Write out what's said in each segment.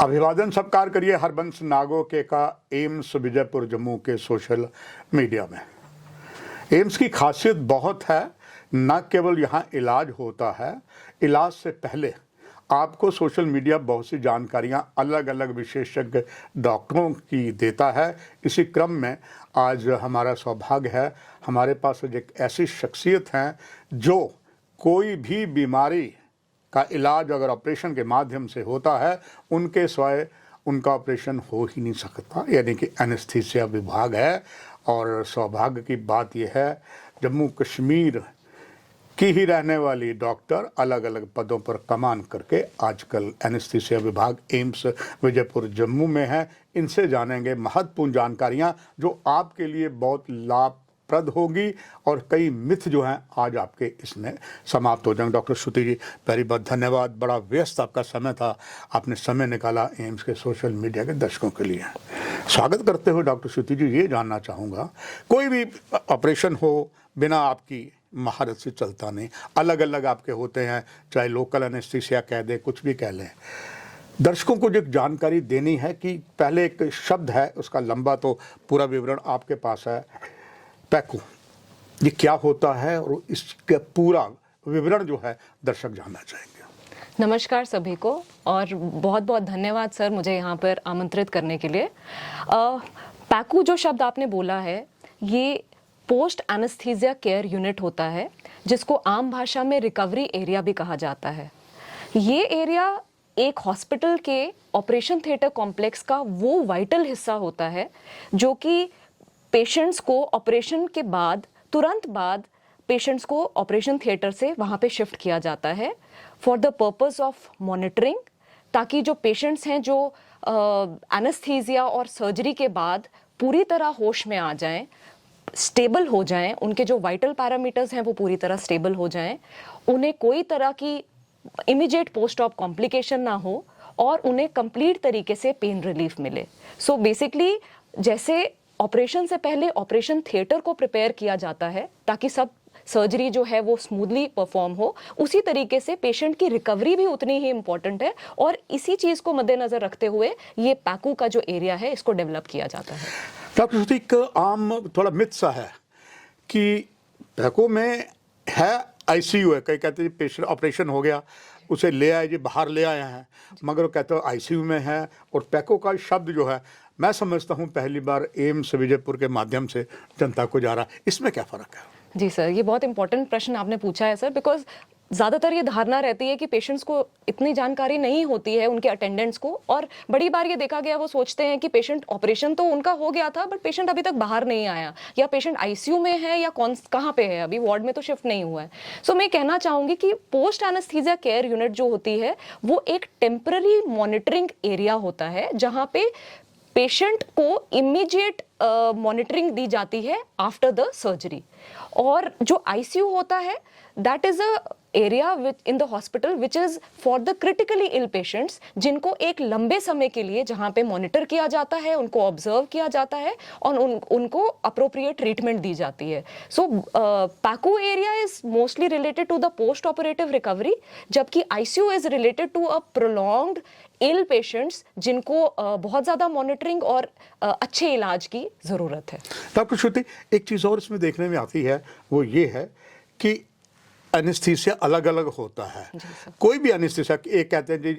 अभिवादन सत्कार करिए हरबंस नागोके का एम्स विजयपुर जम्मू के सोशल मीडिया में। एम्स की खासियत बहुत है, न केवल यहाँ इलाज होता है, इलाज से पहले आपको सोशल मीडिया बहुत सी जानकारियाँ अलग अलग विशेषज्ञ डॉक्टरों की देता है। इसी क्रम में आज हमारा सौभाग्य है, हमारे पास एक ऐसी शख्सियत हैं जो कोई भी बीमारी का इलाज अगर ऑपरेशन के माध्यम से होता है, उनके स्वयं उनका ऑपरेशन हो ही नहीं सकता, यानी कि एनेस्थीसिया विभाग है। और सौभाग्य की बात यह है, जम्मू कश्मीर की ही रहने वाली डॉक्टर अलग अलग पदों पर कमान करके आजकल एनेस्थीसिया विभाग एम्स विजयपुर जम्मू में है। इनसे जानेंगे महत्वपूर्ण जानकारियां जो आपके लिए बहुत लाभप्रद होगी और कई मिथ जो हैं आज आपके इसमें समाप्त हो जाएंगे। डॉक्टर श्रुति जी, पहली बात धन्यवाद, बड़ा व्यस्त आपका समय था, आपने समय निकाला एम्स के सोशल मीडिया के दर्शकों के लिए। स्वागत करते हुए डॉक्टर श्रुति जी, ये जानना चाहूँगा, कोई भी ऑपरेशन हो बिना आपकी महारत से चलता नहीं, अलग अलग आपके होते हैं, चाहे लोकल एनेस्थीसिया कह दें, कुछ भी कह लें। दर्शकों को जो जानकारी देनी है कि पहले एक शब्द है, उसका लंबा तो पूरा विवरण आपके पास है, पैकू, ये क्या होता है और इसका पूरा विवरण जो है दर्शक जानना चाहेंगे। नमस्कार सभी को और बहुत बहुत धन्यवाद सर मुझे यहाँ पर आमंत्रित करने के लिए। पैकू जो शब्द आपने बोला है, ये पोस्ट एनेस्थीसिया केयर यूनिट होता है, जिसको आम भाषा में रिकवरी एरिया भी कहा जाता है। ये एरिया एक हॉस्पिटल के ऑपरेशन थिएटर कॉम्प्लेक्स का वो वाइटल हिस्सा होता है जो कि पेशेंट्स को ऑपरेशन के बाद तुरंत बाद पेशेंट्स को ऑपरेशन थिएटर से वहाँ पे शिफ्ट किया जाता है for the purpose of monitoring, ताकि जो पेशेंट्स हैं जो एनेस्थीसिया और सर्जरी के बाद पूरी तरह होश में आ जाएं, स्टेबल हो जाएं, उनके जो वाइटल पैरामीटर्स हैं वो पूरी तरह स्टेबल हो जाएं, उन्हें कोई तरह की इमीडिएट पोस्ट ऑप कॉम्प्लिकेशन ना हो और उन्हें कंप्लीट तरीके से पेन रिलीफ मिले। सो बेसिकली जैसे ऑपरेशन से पहले ऑपरेशन थिएटर को प्रिपेयर किया जाता है ताकि सब सर्जरी जो है वो स्मूथली परफॉर्म हो, उसी तरीके से पेशेंट की रिकवरी भी उतनी ही इम्पॉर्टेंट है और इसी चीज़ को मद्देनजर रखते हुए ये पैकू का जो एरिया है इसको डेवलप किया जाता है। डॉक्टर श्रुति, एक आम थोड़ा मिथ सा है कि पैको में है आईसीयू है, कई कहते हैं पेशेंट ऑपरेशन हो गया उसे ले आए जी, बाहर ले आए हैं, मगर वो कहते हो आईसीयू में है। और पैको का शब्द जो है मैं समझता हूँ पहली बार एम्स विजयपुर के माध्यम से जनता को जा रहा है, इसमें क्या फ़र्क है? जी सर, ये बहुत इंपॉर्टेंट प्रश्न आपने पूछा है सर, बिकॉज ज़्यादातर ये धारणा रहती है कि पेशेंट्स को इतनी जानकारी नहीं होती है, उनके अटेंडेंट्स को, और बड़ी बार ये देखा गया वो सोचते हैं कि पेशेंट ऑपरेशन तो उनका हो गया था बट पेशेंट अभी तक बाहर नहीं आया, या पेशेंट आईसीयू में है या कहाँ पे है, अभी वार्ड में तो शिफ्ट नहीं हुआ है। सो मैं कहना चाहूँगी कि पोस्ट एनेस्थीसिया केयर यूनिट जो होती है वो एक टेम्पररी मॉनिटरिंग एरिया होता है जहाँ पे पेशेंट को इमीडिएट मॉनिटरिंग दी जाती है आफ्टर द सर्जरी। और जो आईसीयू होता है that is a area in the hospital which is for the critically ill patients, जिनको एक लंबे समय के लिए जहाँ पे मॉनिटर किया जाता है, उनको ऑब्जर्व किया जाता है और उनको अप्रोप्रिएट ट्रीटमेंट दी जाती है। So PACU area is mostly related to the post operative recovery, जबकि ICU is related to a prolonged ill patients जिनको बहुत ज़्यादा मॉनिटरिंग और अच्छे इलाज की ज़रूरत है। डॉक्टर श्रुति, एक चीज़ और इसमें देखने में आती है, वो ये है कि एनेस्थीसिया अलग अलग होता है। कोई भी एनेस्थीसिया, एक कहते हैं जी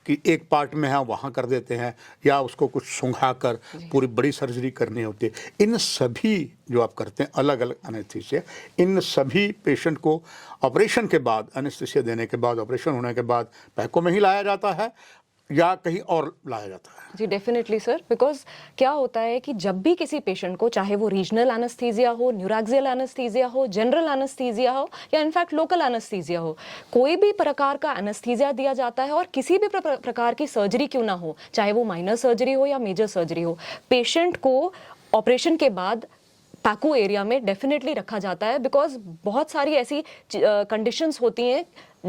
कि एक पार्ट में है वहाँ कर देते हैं, या उसको कुछ सुंघा कर पूरी बड़ी सर्जरी करनी होती है। इन सभी जो आप करते हैं अलग अलग एनेस्थीसिया, इन सभी पेशेंट को ऑपरेशन के बाद, एनेस्थीसिया देने के बाद, ऑपरेशन होने के बाद पैको में ही लाया जाता है या कहीं और लाया जाता है? जी डेफिनेटली सर, बिकॉज क्या होता है कि जब भी किसी पेशेंट को, चाहे वो रीजनल एनेस्थीसिया हो, न्यूरैक्सियल एनेस्थीसिया हो, जनरल एनेस्थीसिया हो या इनफैक्ट लोकल एनेस्थीसिया हो, कोई भी प्रकार का एनेस्थीसिया दिया जाता है और किसी भी प्रकार की सर्जरी क्यों ना हो, चाहे वो माइनर सर्जरी हो या मेजर सर्जरी हो, पेशेंट को ऑपरेशन के बाद पैकू एरिया में डेफिनेटली रखा जाता है। बिकॉज बहुत सारी ऐसी कंडीशंस होती हैं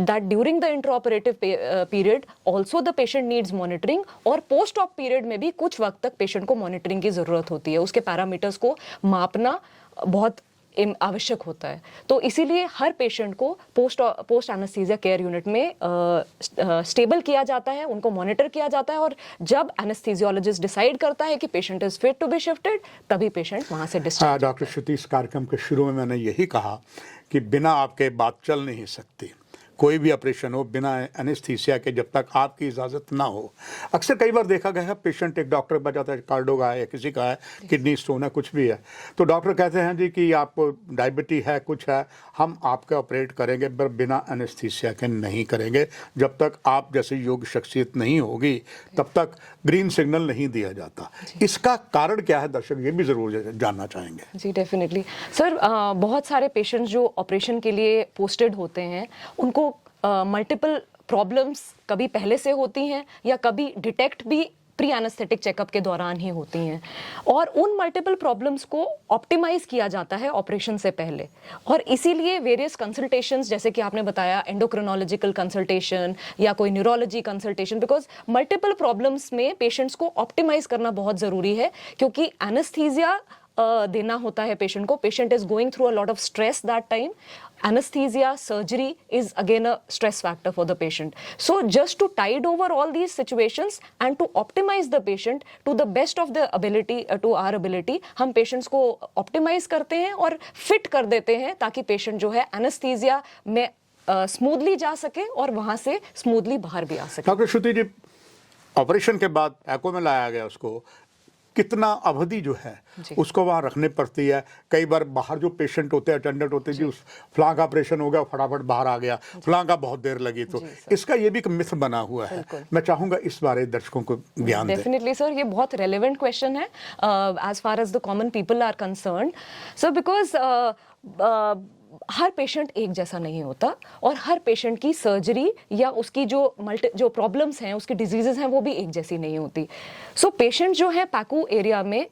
that during the intraoperative period also the patient needs monitoring, और पोस्ट ऑप पीरियड में भी कुछ वक्त तक पेशेंट को मॉनिटरिंग की ज़रूरत होती है। उसके पैरामीटर्स को मापना बहुत आवश्यक होता है। तो इसीलिए हर पेशेंट को पोस्ट एनेस्थीसिया केयर यूनिट में स्टेबल किया जाता है, उनको मॉनिटर किया जाता है, और जब एनेस्थीसियोलॉजिस्ट डिसाइड करता है कि patient is fit to be shifted, तभी पेशेंट वहां से डिस्चार्ज। डॉक्टर श्रुति, इस कार्यक्रम के शुरू में मैंने यही कहा कि बिना आपके बात चल नहीं सकती। कोई भी ऑपरेशन हो बिना एनेस्थीसिया के, जब तक आपकी इजाज़त ना हो। अक्सर कई बार देखा गया है, पेशेंट एक डॉक्टर के पास जाता है, कार्डो का है या किसी का है, किडनी स्टोन है, कुछ भी है, तो डॉक्टर कहते हैं जी कि आपको डायबिटीज है, कुछ है, हम आपका ऑपरेट करेंगे पर बिना एनेस्थीसिया के नहीं करेंगे। जब तक आप जैसे योग्य शख्सियत नहीं होगी तब तक ग्रीन सिग्नल नहीं दिया जाता। इसका कारण क्या है, दर्शक ये भी ज़रूर जानना चाहेंगे। जी डेफिनेटली सर, बहुत सारे पेशेंट्स जो ऑपरेशन के लिए पोस्टेड होते हैं, उनको मल्टीपल प्रॉब्लम्स कभी पहले से होती हैं या कभी डिटेक्ट भी प्री एनेस्थेटिक चेकअप के दौरान ही होती हैं, और उन मल्टीपल प्रॉब्लम्स को ऑप्टिमाइज किया जाता है ऑपरेशन से पहले। और इसीलिए वेरियस कंसल्टेशंस, जैसे कि आपने बताया एंडोक्रिनोलॉजिकल कंसल्टेशन या कोई neurology consultation, because multiple problems में पेशेंट्स को ऑप्टिमाइज करना बहुत ज़रूरी है, क्योंकि एनेस्थीसिया देना होता है पेशेंट को। Patient is going through a lot of stress that time. Anesthesia, surgery is again a stress factor for the patient. So just to tide over all these situations and to optimize the patient to the best of the ability, to our ability, हम patients को optimize करते हैं और fit कर देते हैं ताकि patient जो है anesthesia में स्मूथली जा सके और वहां से स्मूथली बाहर भी आ सके। डॉक्टर श्रुति जी, ऑपरेशन के बाद एको में लाया गया, उसको कितना अवधि जो है उसको वहाँ रखने पड़ती है? कई बार बाहर जो पेशेंट होते हैं, अटेंडेंट होते हैं, जी उस फलां का ऑपरेशन हो गया, फटाफट बाहर आ गया, फलां का बहुत देर लगी, तो इसका ये भी एक मिथ बना हुआ है। मैं चाहूंगा इस बारे दर्शकों को ज्ञान दें। डेफिनेटली सर, ये बहुत रेलेवेंट क्वेश्चन है as far as the common people are concerned sir, because हर पेशेंट एक जैसा नहीं होता और हर पेशेंट की सर्जरी या उसकी जो प्रॉब्लम्स हैं, उसकी डिजीजेस हैं, वो भी एक जैसी नहीं होती। सो पेशेंट जो है पैकू एरिया में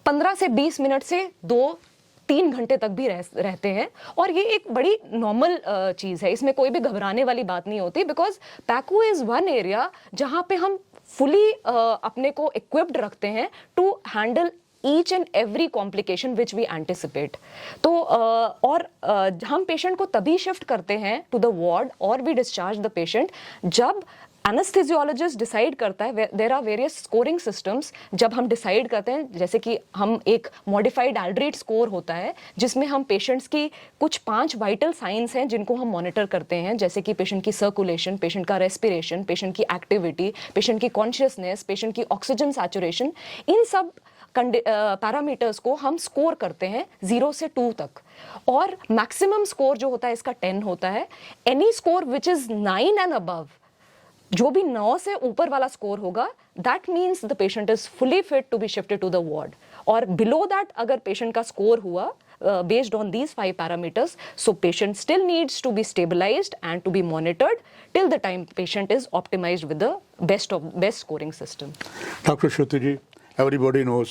15 से 20 मिनट से 2-3 घंटे तक भी रहते हैं, और ये एक बड़ी नॉर्मल चीज़ है, इसमें कोई भी घबराने वाली बात नहीं होती, because PACU is one area जहाँ पे हम फुली अपने को इक्विप्ड रखते हैं to handle each and every complication which we anticipate. तो और हम पेशेंट को तभी शिफ्ट करते हैं टू द वार्ड और वी डिस्चार्ज द पेशेंट जब एनेस्थेसियोलॉजिस्ट डिसाइड करता है। There are various scoring systems. जब हम डिसाइड करते हैं, जैसे कि हम एक मॉडिफाइड एल्ड्रेट स्कोर होता है जिसमें हम पेशेंट्स की कुछ 5 वाइटल साइंस हैं जिनको हम मॉनिटर करते हैं, जैसे कि पेशेंट की सर्कुलेशन, पेशेंट का रेस्पिरेशन, पेशेंट की एक्टिविटी, पेशेंट की कॉन्शियसनेस, पेशेंट की ऑक्सीजन सैचुरेशन। इन सब पैरामीटर्स को हम स्कोर करते हैं 0 से 2 तक, और मैक्सिमम स्कोर जो होता है इसका 10 होता है। Any score which is 9 and above, जो भी 9 से ऊपर वाला स्कोर होगा, that means the patient is fully fit to be shifted to the ward. और बिलो दैट अगर पेशेंट का स्कोर हुआ based on these 5 parameters, so patient still needs to be stabilized and to be monitored till the time patient is optimized with the best scoring system. Doctor Shruti ji, everybody knows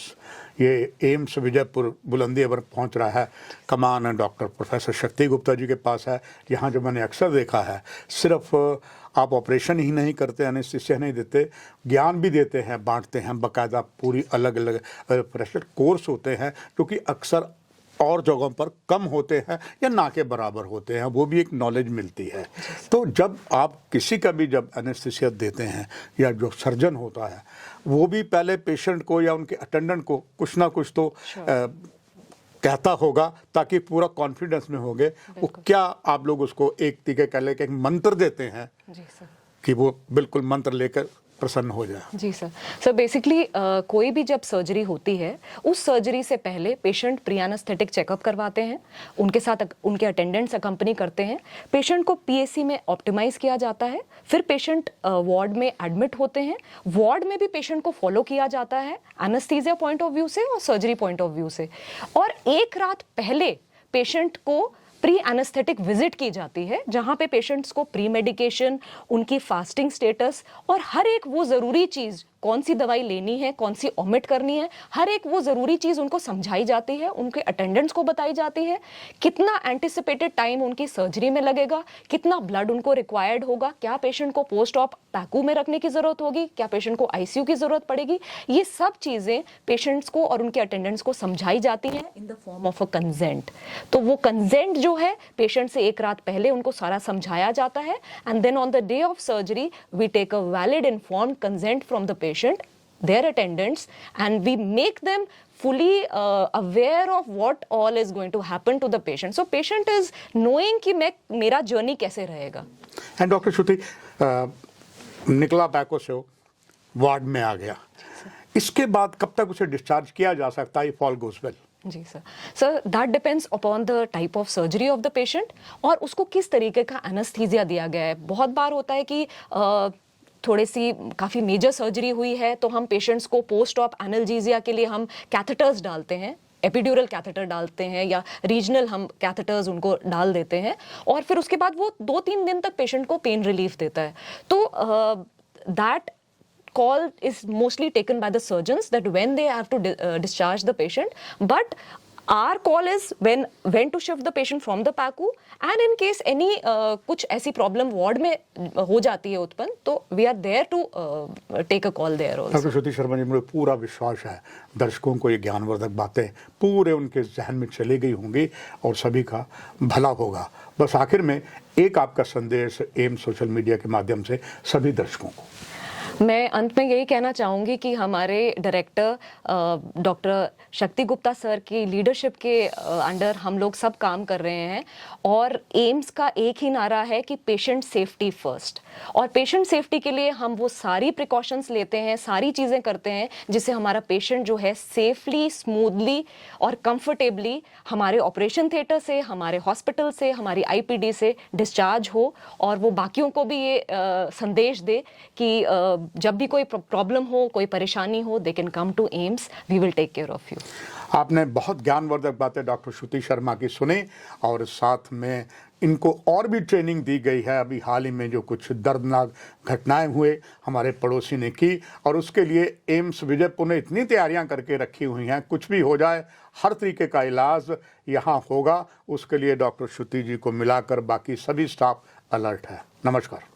ये AIIMS Vijaypur बुलंदी पर पहुंच रहा है, कमान doctor professor शक्ति गुप्ता जी के पास है। यहाँ जो मैंने अक्सर देखा है, सिर्फ आप ऑपरेशन ही नहीं करते, एनेस्थीसिया नहीं देते, ज्ञान भी देते हैं, बांटते हैं, बाकायदा पूरी अलग अलग प्रेशर कोर्स होते हैं जो कि अक्सर और जगहों पर कम होते हैं या ना के बराबर होते हैं, वो भी एक नॉलेज मिलती है। तो जब आप किसी का भी जब एनेस्थीसिया देते हैं, या जो सर्जन होता है वो भी पहले पेशेंट को या उनके अटेंडेंट को कुछ ना कुछ तो कहता होगा ताकि पूरा कॉन्फिडेंस में होगे। वो क्या आप लोग उसको एक तरीके कह ले के एक मंत्र देते हैं कि वो बिल्कुल मंत्र लेकर प्रसन्न हो जाए? जी सर। सर बेसिकली कोई भी जब सर्जरी होती है, उस सर्जरी से पहले पेशेंट प्री एनेस्थेटिक चेकअप करवाते हैं, उनके साथ उनके अटेंडेंट्स अकम्पनी करते हैं, पेशेंट को पीएसी में ऑप्टिमाइज किया जाता है, फिर पेशेंट वार्ड में एडमिट होते हैं। वार्ड में भी पेशेंट को फॉलो किया जाता है एनेस्थीसिया पॉइंट ऑफ व्यू से और सर्जरी पॉइंट ऑफ व्यू से, और एक रात पहले पेशेंट को प्री एनेस्थेटिक विजिट की जाती है, जहां पे पेशेंट्स को प्री मेडिकेशन, उनकी फास्टिंग स्टेटस और हर एक वो ज़रूरी चीज़ कौन सी दवाई लेनी है, कौन सी ओमिट करनी है, हर एक वो ज़रूरी चीज़ उनको समझाई जाती है, उनके अटेंडेंट्स को बताई जाती है, कितना एंटिसिपेटेड टाइम उनकी सर्जरी में लगेगा, कितना ब्लड उनको रिक्वायर्ड होगा, क्या पेशेंट को पोस्ट ऑप पैकू में रखने की ज़रूरत होगी, क्या पेशेंट को आईसीयू की ज़रूरत पड़ेगी। ये सब चीज़ें पेशेंट्स को और उनके अटेंडेंट्स को समझाई जाती हैं in the form of a consent. तो वो कंसेंट जो है पेशेंट से एक रात पहले उनको सारा समझाया जाता है, and then on the day of surgery we take a valid informed consent from the patient, their attendants, and we make them fully aware of what all is going to happen to the patient. So patient is knowing कि मेरा journey कैसे रहेगा। And doctor श्रुति, निकला पैको से हो, ward में आ गया, इसके बाद कब तक उसे डिस्चार्ज किया जा सकता है, इफ ऑल गोज वेल? जी sir, that depends upon the type of surgery of the patient और उसको किस तरीके का एनेस्थीसिया दिया गया है। बहुत बार होता है कि थोड़ी सी काफ़ी मेजर सर्जरी हुई है तो हम पेशेंट्स को पोस्ट ऑप एनाल्जेसिया के लिए हम कैथेटर्स डालते हैं, एपिड्यूरल कैथेटर डालते हैं या रीजनल हम कैथेटर्स उनको डाल देते हैं, और फिर उसके बाद वो 2-3 दिन तक पेशेंट को पेन रिलीफ देता है। तो that call is mostly taken by the surgeons that when they have to discharge the patient, but our call is when to shift the patient from the PACU, and in case any कुछ ऐसी problem ward में हो जाती है उत्पन्न, तो we are there to take a call there also। Doctor Shruti Sharma ji, मुझे पूरा विश्वास है दर्शकों को ये ज्ञानवर्धक बातें पूरे उनके जहन में चली गई होंगी और सभी का भला होगा। बस आखिर में एक आपका संदेश एम्स सोशल मीडिया के माध्यम से सभी दर्शकों को। मैं अंत में यही कहना चाहूँगी कि हमारे डायरेक्टर डॉक्टर शक्ति गुप्ता सर की लीडरशिप के अंडर हम लोग सब काम कर रहे हैं, और एम्स का एक ही नारा है कि पेशेंट सेफ्टी फर्स्ट, और पेशेंट सेफ्टी के लिए हम वो सारी प्रिकॉशंस लेते हैं, सारी चीज़ें करते हैं जिससे हमारा पेशेंट जो है सेफली, स्मूथली और कंफर्टेबली हमारे ऑपरेशन थिएटर से, हमारे हॉस्पिटल से, हमारी आईपीडी से डिस्चार्ज हो, और वो बाकियों को भी ये संदेश दे कि जब भी कोई प्रॉब्लम हो, कोई परेशानी हो, they can come to AIIMS, we will take care of you. आपने बहुत ज्ञानवर्धक बातें डॉक्टर श्रुति शर्मा की सुनी, और साथ में इनको और भी ट्रेनिंग दी गई है। अभी हाल ही में जो कुछ दर्दनाक घटनाएं हुए हमारे पड़ोसी ने की, और उसके लिए एम्स विजयपुर ने इतनी तैयारियां करके रखी हुई हैं, कुछ भी हो जाए हर तरीके का इलाज यहाँ होगा। उसके लिए डॉक्टर श्रुति जी को मिलाकर बाकी सभी स्टाफ अलर्ट है। नमस्कार।